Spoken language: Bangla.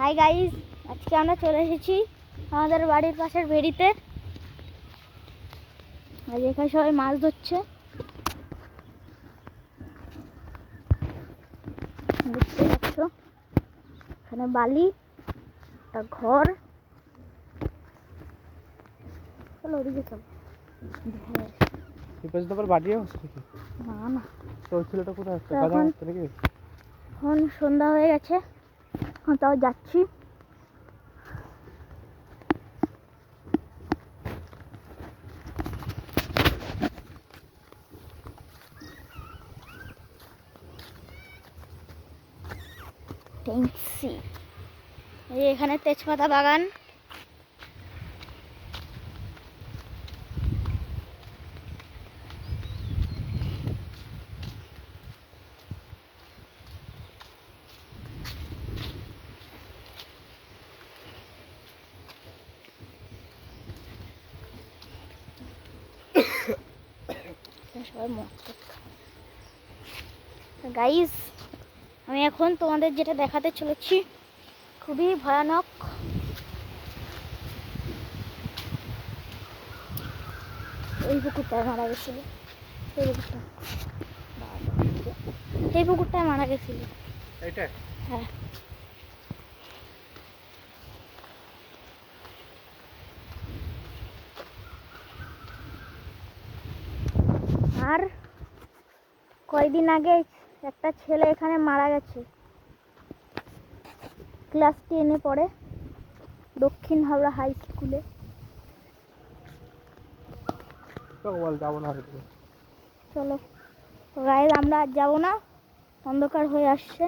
হাই গাইস, আজকে আমরা চলে এসেছি আমাদের বাড়ির পাশের ভেড়িতে। আজ এখানে সবাই মাছ ধরছে, দেখতে পাচ্ছ। এখানে বালি, একটা ঘর। চলো ওদিকে চলো। না না, এখন সন্ধ্যা হয়ে গেছে, এখন তাও যাচ্ছি। এই এখানে তেজপাতা বাগান। গাইস, আমি এখন তোমাদের যেটা দেখাতে চলেছি খুবই ভয়ানক। এই পুকুরটায় মারা গেছিল, এই পুকুরটায় মারা গেছিল। হ্যাঁ, আর কয়েকদিন আগে একটা ছেলে এখানে মারা গেছে, ক্লাস 10-এ পড়ে, দক্ষিণ হাওড়া হাই স্কুলে। চলো গাইস, আমরা আর যাবো না, অন্ধকার হয়ে আসছে।